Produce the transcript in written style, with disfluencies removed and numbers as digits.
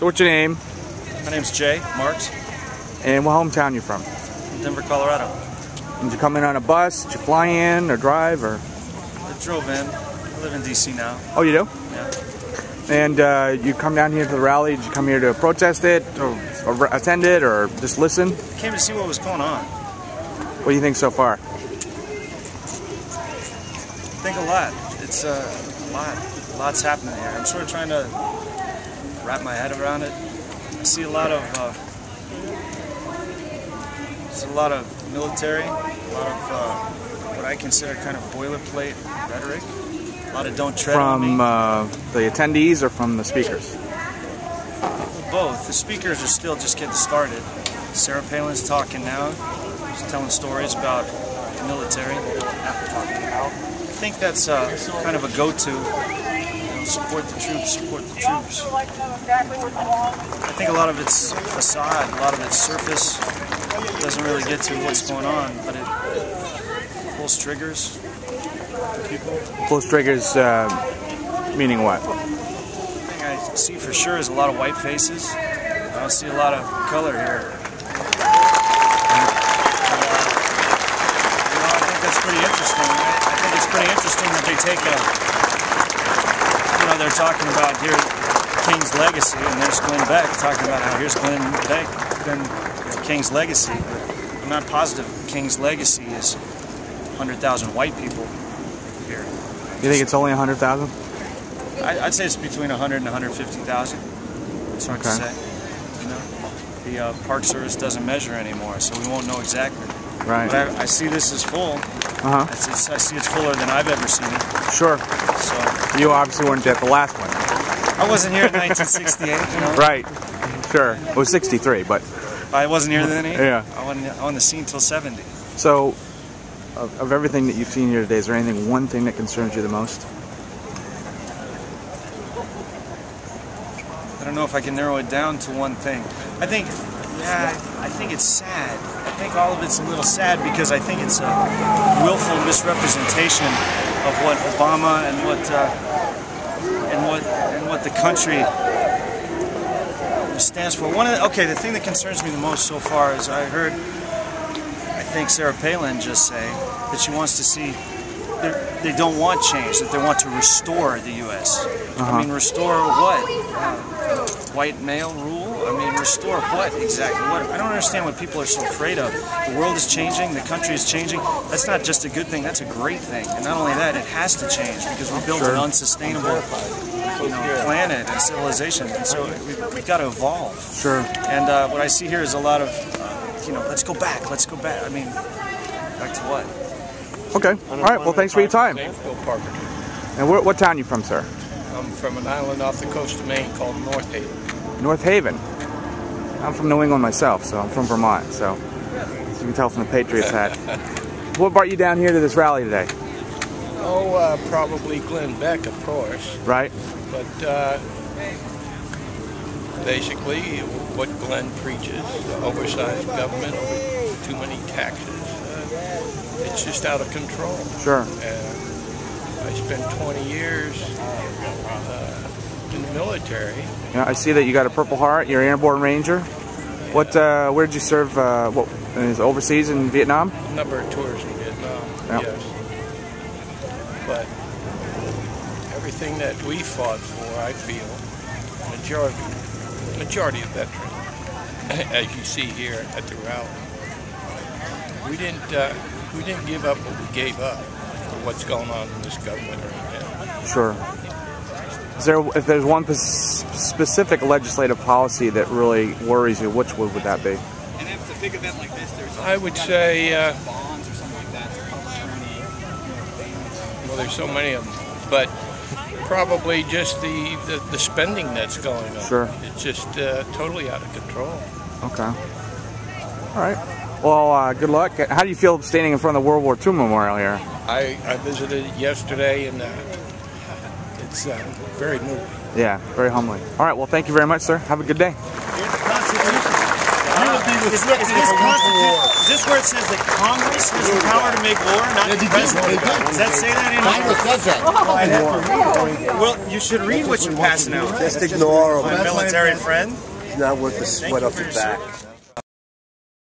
So what's your name? My name's Jay Marks. And what hometown you from? From Denver, Colorado. Did you come in on a bus? Did you fly in or drive? Or? I drove in. I live in DC now. Oh, you do? Yeah. And you come down here to the rally. Did you come here to protest it, or attend it, or just listen? I came to see what was going on. What do you think so far? I think a lot. It's a lot. Lots happening here. I'm sort of trying to wrap my head around it. I see a lot of military, a lot of what I consider kind of boilerplate rhetoric. A lot of don't tread on me. From the attendees or from the speakers? Both. The speakers are still just getting started. Sarah Palin's talking now. She's telling stories about the military. I think that's kind of a go-to. Support the troops, support the troops. I think a lot of it's facade, a lot of it's surface. It doesn't really get to what's going on, but it pulls triggers for people. Pulls triggers, meaning what? The thing I see for sure is a lot of white faces. I don't see a lot of color here. I think that's pretty interesting. I think it's pretty interesting that they take they're talking about here King's legacy, and there's Glenn Beck talking about how here's Glenn Beck, King's legacy. I'm not positive King's legacy is 100,000 white people here. You think it's only 100,000? I'd say it's between 100 and 150,000. It's hard to say. You know, the Park Service doesn't measure anymore, so we won't know exactly. Right. But I see this as full. I see it's fuller than I've ever seen it. Sure. So you obviously weren't at the last one. I wasn't here in 1968. You know? Right. Sure. It was 63, but I wasn't here then either. Yeah. I wasn't on the scene till 70. So, of everything that you've seen here today, is there anything, one thing that concerns you the most? I don't know if I can narrow it down to one thing. I think it's sad. I think all of it's a little sad because I think it's a willful misrepresentation of what Obama and what the country stands for. The thing that concerns me the most so far is I think Sarah Palin just say that she wants to see they don't want change, that they want to restore the U.S. I mean, restore what? White male rule? I mean, restore what exactly? What? I don't understand what people are so afraid of. The world is changing, the country is changing. That's not just a good thing, that's a great thing. And not only that, it has to change because we built an unsustainable planet and civilization. And so we've got to evolve. Sure. And what I see here is a lot of, let's go back, let's go back. I mean, back to what? Okay. All right. Well, thanks for your time. And what town are you from, sir? I'm from an island off the coast of Maine called North Haven. North Haven. I'm from New England myself, so I'm from Vermont. So as you can tell from the Patriots hat. What brought you down here to this rally today? Oh, probably Glenn Beck, of course. Right. But basically, what Glenn preaches, oversized government, too many taxes. It's just out of control. Sure. I spent 20 years in the military. Yeah, I see that you got a Purple Heart. You're an airborne ranger. What? Where did you serve? What? Overseas in Vietnam? A number of tours in Vietnam. Yep. Yes. But everything that we fought for, I feel, majority of veterans, as you see here at the rally, we didn't give up what we gave up for what's going on in this government right now. Sure. If there's one specific legislative policy that really worries you, which would that be? I would say, well, there's so many of them, but probably just the spending that's going on. Sure. It's just totally out of control. Okay. All right. Well, good luck. How do you feel standing in front of the World War II Memorial here? I visited it yesterday, and it's very moving. Yeah, very humbling. All right, well, thank you very much, sir. Have a good day. Is this where it says that Congress has the power to make war, not the president? Does that say that in Congress does that. Well, you should read what you're passing out. Just ignore My military friend. It's not worth the sweat off your back.